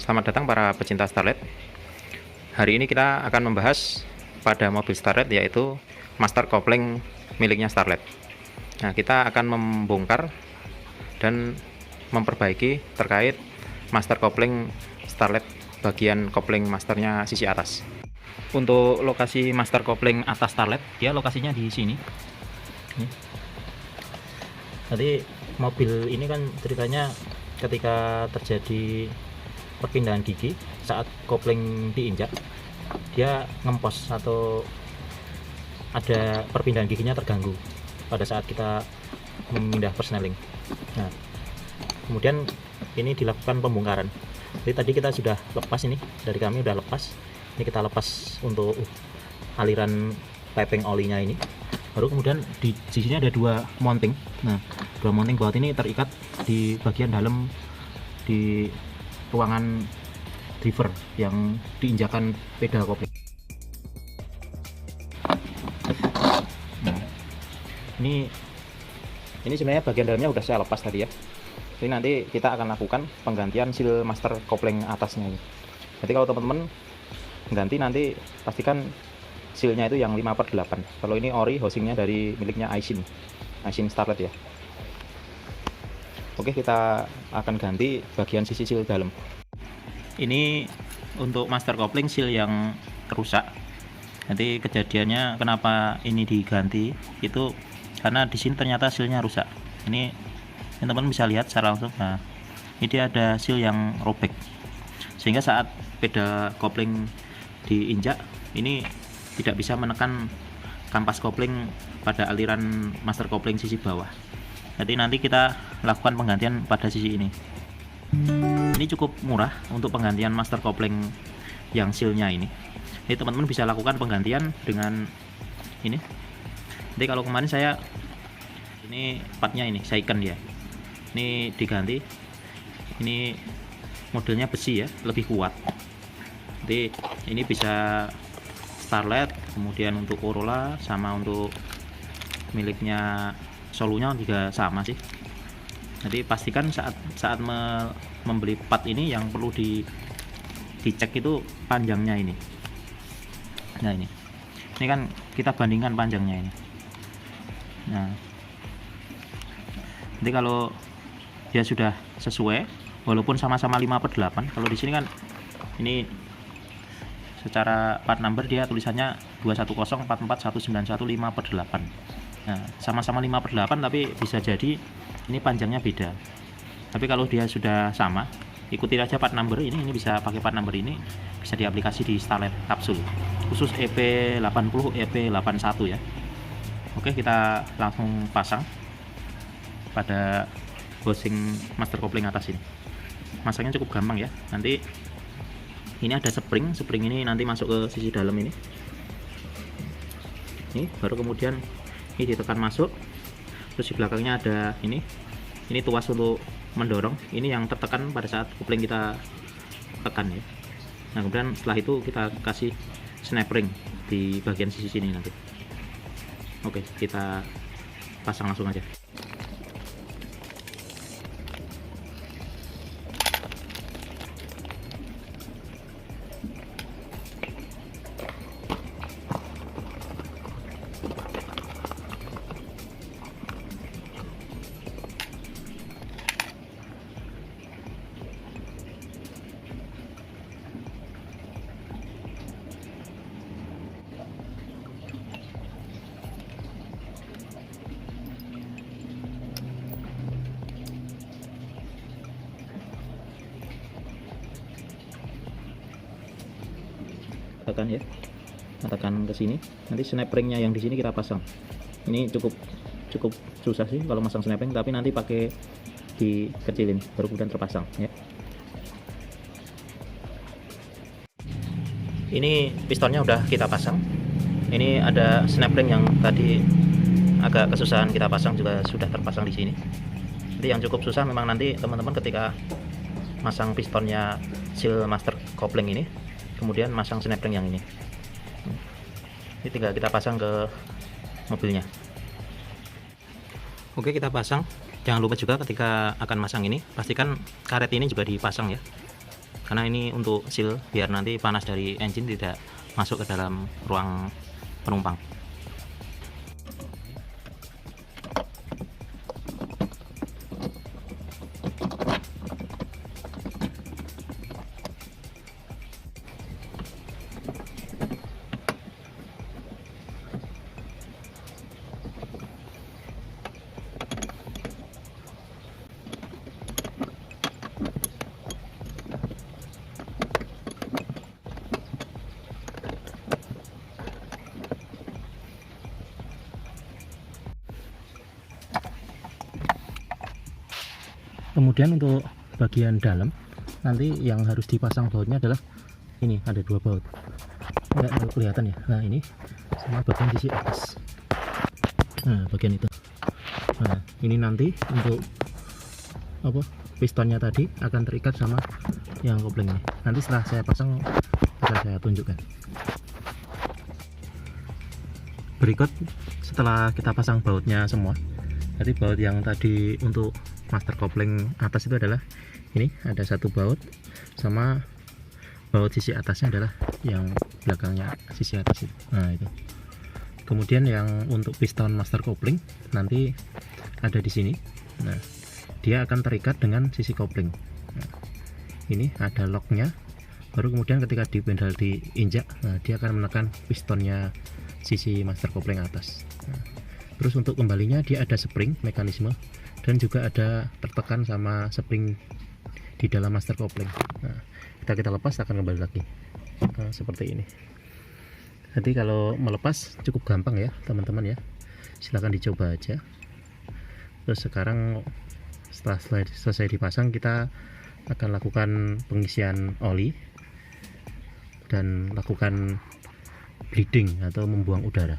Selamat datang para pecinta Starlet. Hari ini kita akan membahas pada mobil Starlet, yaitu master kopling miliknya Starlet. Nah, kita akan membongkar dan memperbaiki terkait master kopling Starlet bagian kopling masternya sisi atas. Untuk lokasi master kopling atas Starlet, dia lokasinya di sini. Tadi mobil ini kan ceritanya ketika terjadi perpindahan gigi saat kopling diinjak, dia ngempos atau ada perpindahan giginya terganggu pada saat kita memindah persneling. Nah, kemudian ini dilakukan pembongkaran. Jadi tadi kita sudah lepas, ini dari kami sudah lepas. Ini kita lepas untuk aliran piping olinya ini. Baru kemudian di sisinya ada dua mounting. Nah, dua mounting baut ini terikat di bagian dalam di ruangan driver yang diinjakan pedal kopling. Nah, ini sebenarnya bagian dalamnya udah saya lepas tadi ya. Jadi nanti kita akan lakukan penggantian seal master kopling atasnya ini. Jadi kalau teman-teman ganti, nanti pastikan sealnya itu yang 5/8. Kalau ini ori, housingnya dari miliknya Aisin Starlet ya. Oke, kita akan ganti bagian sisi seal dalam. Ini untuk master kopling seal yang rusak. Nanti kejadiannya kenapa ini diganti itu karena di sini ternyata sealnya rusak. Ini teman-teman bisa lihat secara langsung. Nah, ini ada seal yang robek, sehingga saat pedal kopling diinjak ini tidak bisa menekan kampas kopling pada aliran master kopling sisi bawah. Jadi nanti kita lakukan penggantian pada sisi ini. Ini cukup murah untuk penggantian master kopling yang sealnya ini. Jadi teman-teman bisa lakukan penggantian dengan ini. Jadi kalau kemarin saya ini partnya ini Saiken ya. Ini diganti. Ini modelnya besi ya, lebih kuat. Jadi ini bisa Starlet, kemudian untuk Corolla sama untuk miliknya Solunya juga sama sih. Jadi pastikan saat membeli part ini yang perlu dicek itu panjangnya ini. Nah, ini kan kita bandingkan panjangnya ini. Nah, nanti kalau dia sudah sesuai, walaupun sama-sama 5/8, kalau di sini kan ini secara part number dia tulisannya 210441915/8. Nah, sama-sama 5/8, tapi bisa jadi ini panjangnya beda. Tapi kalau dia sudah sama, ikuti aja part number ini bisa pakai part number ini, bisa diaplikasi di Starlet kapsul khusus EP80 EP81 ya. Oke, kita langsung pasang pada housing master kopling atas ini. Masangnya cukup gampang ya. Nanti ini ada spring ini nanti masuk ke sisi dalam ini. Ini baru kemudian ini ditekan masuk, terus di belakangnya ada ini tuas untuk mendorong, ini yang tertekan pada saat kopling kita tekan ya. Nah, kemudian setelah itu kita kasih snap ring di bagian sisi sini nanti. Oke, kita pasang langsung aja. Tekan ya, tekan ke sini, nanti snap ringnya yang di sini kita pasang. Ini cukup susah sih kalau masang snap ring, tapi nanti pakai dikecilin baru kemudian terpasang ya. Ini pistonnya udah kita pasang. Ini ada snap ring yang tadi agak kesusahan kita pasang juga sudah terpasang di sini. Jadi yang cukup susah memang nanti teman-teman ketika masang pistonnya seal master kopling ini, kemudian masang snap ring yang ini tinggal kita pasang ke mobilnya. Oke, kita pasang. Jangan lupa juga ketika akan masang ini, pastikan karet ini juga dipasang ya. karena ini untuk seal biar nanti panas dari engine tidak masuk ke dalam ruang penumpang. Kemudian untuk bagian dalam nanti yang harus dipasang bautnya adalah ini, ada 2 baut, nggak kelihatan ya. Nah ini sama bagian sisi atas, nah bagian itu. Nah ini nanti untuk apa, pistonnya tadi akan terikat sama yang kopling ini. Nanti setelah saya pasang akan saya tunjukkan. Berikut setelah kita pasang bautnya semua, jadi baut yang tadi untuk master kopling atas itu adalah ini, ada 1 baut, sama baut sisi atasnya adalah yang belakangnya sisi atas itu. Nah itu. Kemudian yang untuk piston master kopling nanti ada di sini. Nah dia akan terikat dengan sisi kopling. Nah, ini ada locknya. Baru kemudian ketika di pedal diinjak, nah, dia akan menekan pistonnya sisi master kopling atas. Nah, terus untuk kembalinya dia ada spring mekanisme, dan juga ada tertekan sama spring di dalam master kopling. Nah, kita lepas akan kembali lagi. Nah, seperti ini. Jadi kalau melepas cukup gampang ya teman-teman ya. Silahkan dicoba aja. Terus sekarang setelah selesai dipasang, kita akan lakukan pengisian oli dan lakukan bleeding atau membuang udara.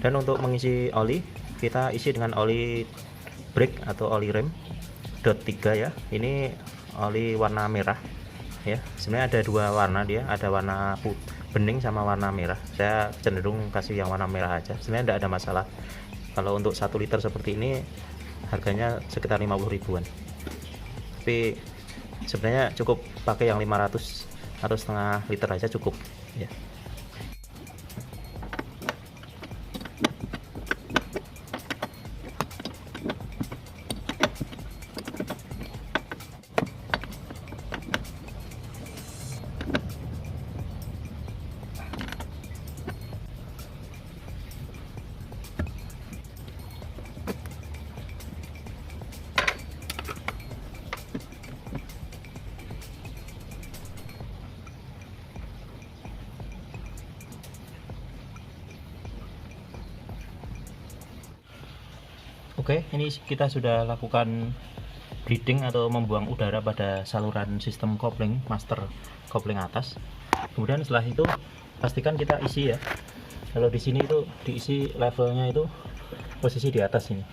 Dan untuk mengisi oli, kita isi dengan oli brake atau oli rem dot 3 ya. Ini oli warna merah ya. Sebenarnya ada 2 warna dia, ada warna bening sama warna merah. Saya cenderung kasih yang warna merah aja. Sebenarnya tidak ada masalah. Kalau untuk 1 liter seperti ini harganya sekitar 50 ribuan. Tapi sebenarnya cukup pakai yang 500 atau setengah liter aja cukup ya. Oke, ini kita sudah lakukan bleeding atau membuang udara pada saluran sistem kopling master kopling atas. Kemudian setelah itu pastikan kita isi ya. Kalau di sini itu diisi levelnya itu posisi di atas ini.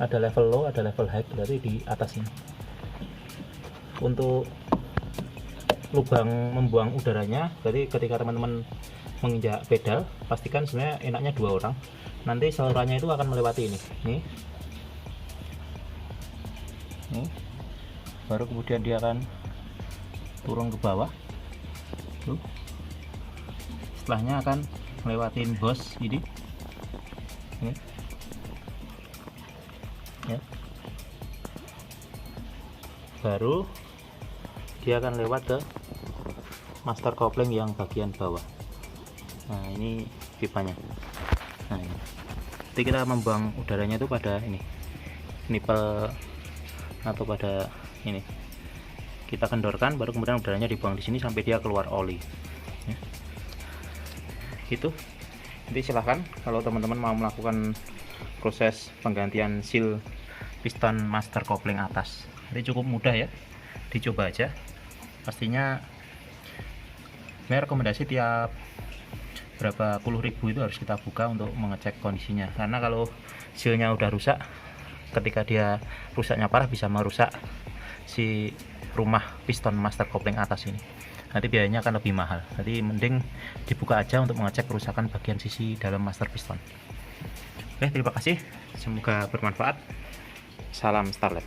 Ada level low, ada level high, berarti di atas ini. Untuk lubang membuang udaranya, berarti ketika teman-teman menginjak pedal, pastikan sebenarnya enaknya 2 orang. Nanti salurannya itu akan melewati ini. Nih. Baru kemudian dia akan turun ke bawah. Tuh. Setelahnya akan melewatin hose ini. Ya. Baru dia akan lewat ke master kopling yang bagian bawah. Nah, ini pipanya. Nah, ini. Jadi kita membuang udaranya itu pada ini nipel atau pada ini. Kita kendorkan, baru kemudian udaranya dibuang di sini sampai dia keluar oli. Ya. Gitu. Jadi silahkan kalau teman-teman mau melakukan proses penggantian seal piston master kopling atas. Jadi cukup mudah ya. Dicoba aja. Pastinya saya rekomendasi tiap berapa puluh ribu itu harus kita buka untuk mengecek kondisinya, karena kalau sealnya udah rusak, ketika dia rusaknya parah bisa merusak si rumah piston master kopling atas ini. Nanti biayanya akan lebih mahal, jadi mending dibuka aja untuk mengecek kerusakan bagian sisi dalam master piston. Oke, terima kasih, semoga bermanfaat. Salam Starlet.